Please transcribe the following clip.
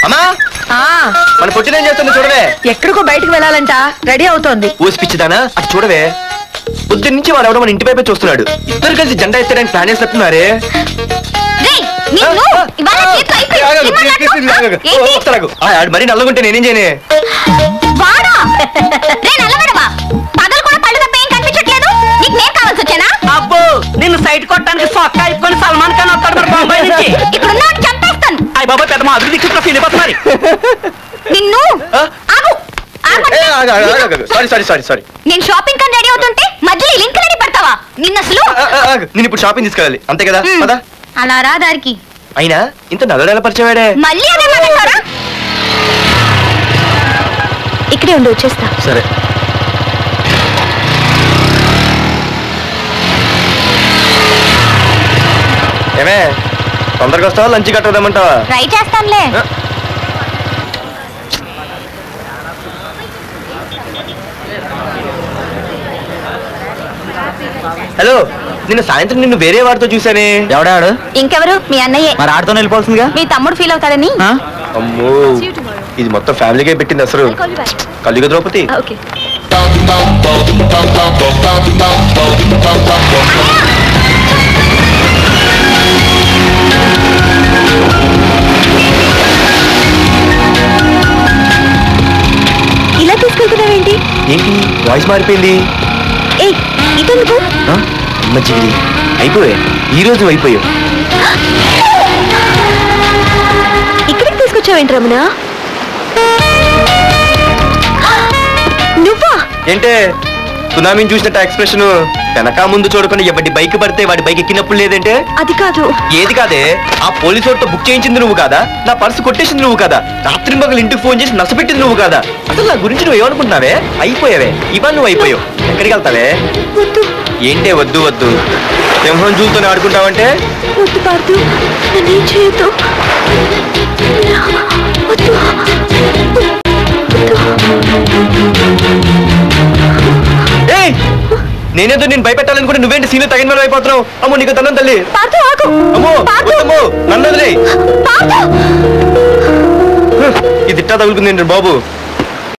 అమ్మా మన పొట్టిన ఏం చేస్తుంది చూడవే. ఎక్కడికో బయటకు వెళ్ళాలంట, రెడీ అవుతోంది. ఊసిపిచ్చిదానా అది చూడవే. పొద్దున్న నుంచి వాడు ఎవడో మన ఇంటి వైపే చూస్తున్నాడు. ఇద్దరు కలిసి జెండా ఎత్తడానికి ప్లాన్ చేస్తున్నారే. మరి నల్లగుంటే నేనేం చేయనే. అబ్బో నిన్ను సైట్ కొట్టడానికి సొక్క అయిపోయి సల్మాన్ ఖాన్ వస్తాడు మరి బొంబాయి నుంచి. అయ్య బాబా పెద్ద మా అభివృద్ధి ఫీల్ అయిపోతున్నారు. నేను షాపింగ్ కని రెడీ అవుతుంటే మధ్యలో లింక్ రెడీ పెడతావా? నిన్న అసలు నేను ఇప్పుడు షాపింగ్ తీసుకెళ్ళాలి అంతే కదా. పద. అలా రా దారికి. అయినా ఇంత నల్లడేలా పరిచయవాడే. మళ్ళీ అదే మాట్లాడతారా? ఇక్కడే ఉండి వచ్చేస్తా. సరే. ఏమే తొందరగా వస్తావా లంచ్ కట్టదామంటావా? ట్రై చేస్తానులే. హలో నిన్న సాయంత్రం నిన్ను వేరే వాడితో చూసానే. ఎవడాడు? ఇంకెవరు? మీ అన్నయ్యే. మరి ఆడుతో వెళ్ళిపోతుందిగా. మీ తమ్ముడు ఫీల్ అవుతాడని. అమ్మో ఇది మొత్తం ఫ్యామిలీకే పెట్టింది అసలు. కలియుగ ద్రౌపది. ఓకే. ఇలా తీసుకెళ్తున్నావేంటి? ఏంటి వాయిస్ మారిపోయింది? ఇదెందుకు? మంచిది అయిపోయా. ఈ రోజు అయిపోయావు. ఇక్కడికి తీసుకొచ్చావేంటి రమణ? నువ్వా? ఏంటే సునామీని చూసినట్టు ఎక్స్ప్రెషన్. వెనక ముందు చూడకుండా ఎవడి బైక్ పడితే వాడి బైక్ ఎక్కినప్పుడు లేదంటే. అది కాదు. ఏది కాదే? ఆ పోలీసు వాడితో బుక్ చేయించింది నువ్వు కాదా? నా పర్సు కొట్టేసింది నువ్వు కాదా? రాత్రి మగలు ఇంటికి ఫోన్ చేసి నష్టపెట్టింది నువ్వు కాదా? అసలు నా గురించి నువ్వు ఏమనుకుంటున్నావే? అయిపోయావే. ఇవాళ నువ్వు అయిపోయావు. ఎక్కడికి వెళ్తావే? ఏంటే వద్దు వద్దు సింహం చూస్తూనే ఆడుకుంటావంటే? నేనేదో నేను భయపెట్టాలనుకుంటే నువ్వేంటి సీన్లు తగిన మీద అయిపోతున్నావు? అమ్మో నీకు దండం తల్లి. అమ్మో అమ్మో నన్ను వదిలే. ఇది ఇట్టా తగులుకుంది బాబు.